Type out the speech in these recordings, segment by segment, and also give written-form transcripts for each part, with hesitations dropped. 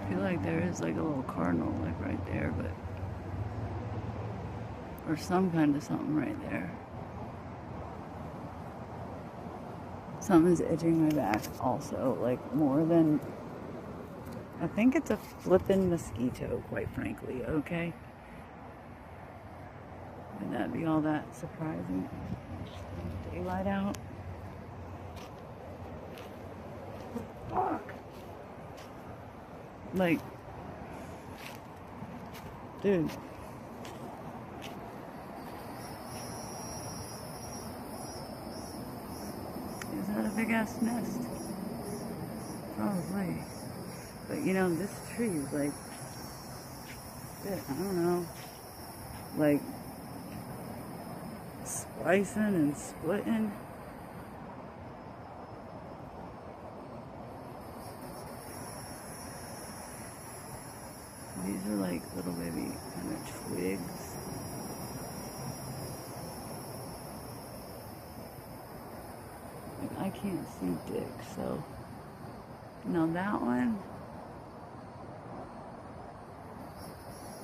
I feel like there is like a little cardinal like right there, but or some kind of something right there. Something's itching my back also, like more than I think it's a flippin' mosquito, quite frankly, okay? Would that be all that surprising? Daylight out. Fuck. Like, dude. Is that a big ass nest? Probably. But you know, this tree is like, shit, I don't know. Like, splicing and splitting. These are like little baby kind of twigs. Like, I can't see dick, so. Now that one,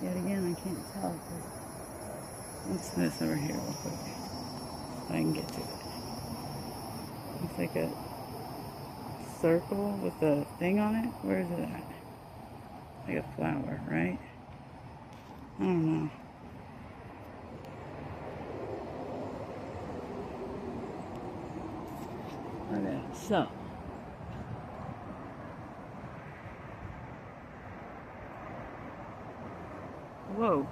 yet again, I can't tell. What's this over here real quick? If I can get to it. It's like a circle with a thing on it. Where is it at? Like a flower, right? I don't know. Okay, so. Whoa.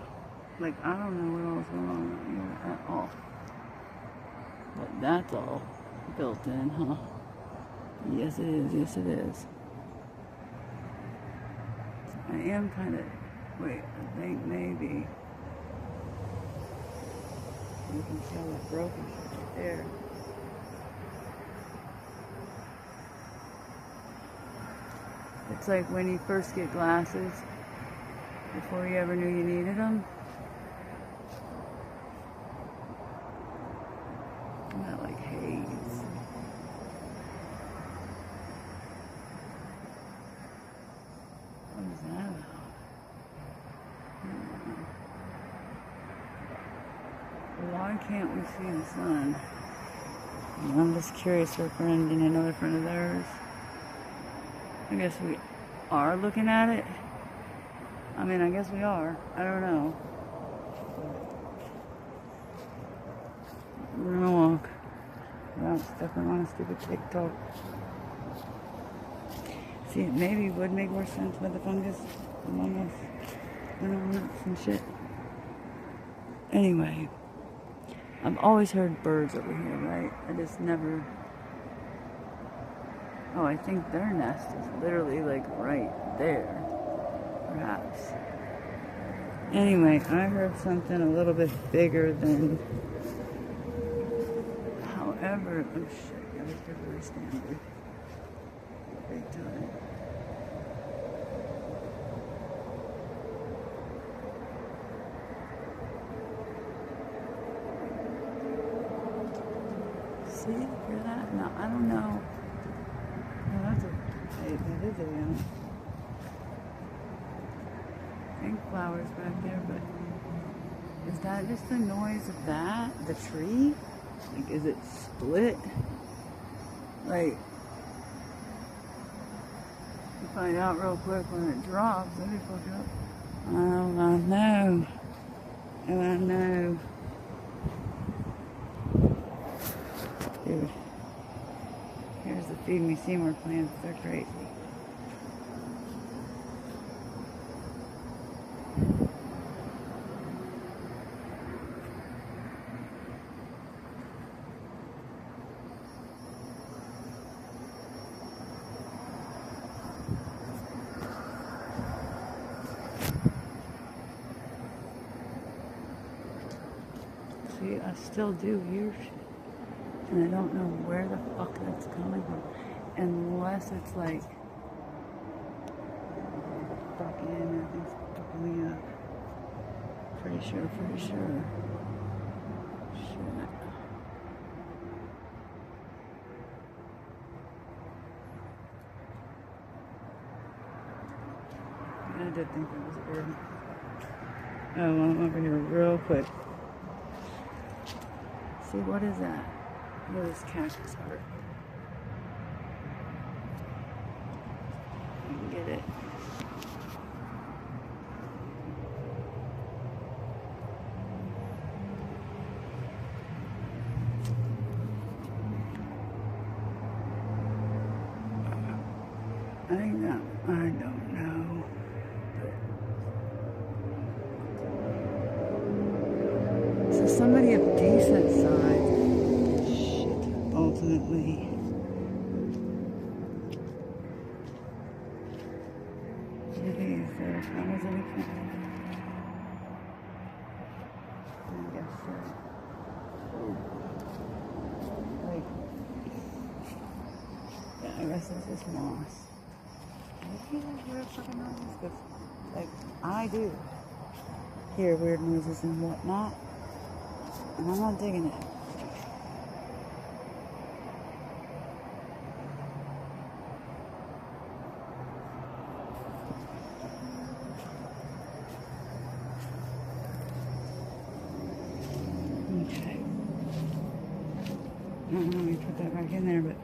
Like, I don't know what else going on here at all. But that's all built in, huh? Yes, it is. Yes, it is. I am kind of... Wait, I think maybe... You can see all that broken shit right there. It's like when you first get glasses, before you ever knew you needed them. Not like haze. What is that about? Why can't we see the sun? I'm just curious for a friend and another friend of theirs. I guess we are looking at it. I mean, I guess we are. I don't know. We're gonna walk without stepping on a stupid TikTok. See, it maybe would make more sense with the fungus among us and all nuts and shit. Anyway, I've always heard birds over here, right? I just never... Oh, I think their nest is literally like right there. Perhaps. Anyway, I heard something a little bit bigger than... However... Oh shit, that was definitely standard. Big time. See? Hear that? No, I don't know. Oh, that's a... Hey, that is a animal. Pink flowers back there, but... Is that just the noise of that? The tree? Like, is it split? Like... You find out real quick when it drops. That'd be fucked up. Oh, I know. Oh, I know. Dude. Here's the Feed Me Seymour plants. They're crazy. See, I still do hear shit. And I don't know where the fuck that's coming from. Unless it's like... Fucking, I think it's fucking me up. Pretty sure. Shit. I did think that was weird. Oh, well, I'm over here real quick. See, what is that? What is cactus heart? I can get it. I don't know. So somebody of decent size, ultimately. Geez, how does anything? I guess so. Like, yeah, I guess this is moss. Do you hear weird fucking noises? 'Cause, like, I do hear weird noises and whatnot, and I'm not digging it. Okay. I don't know how we put that back in there, but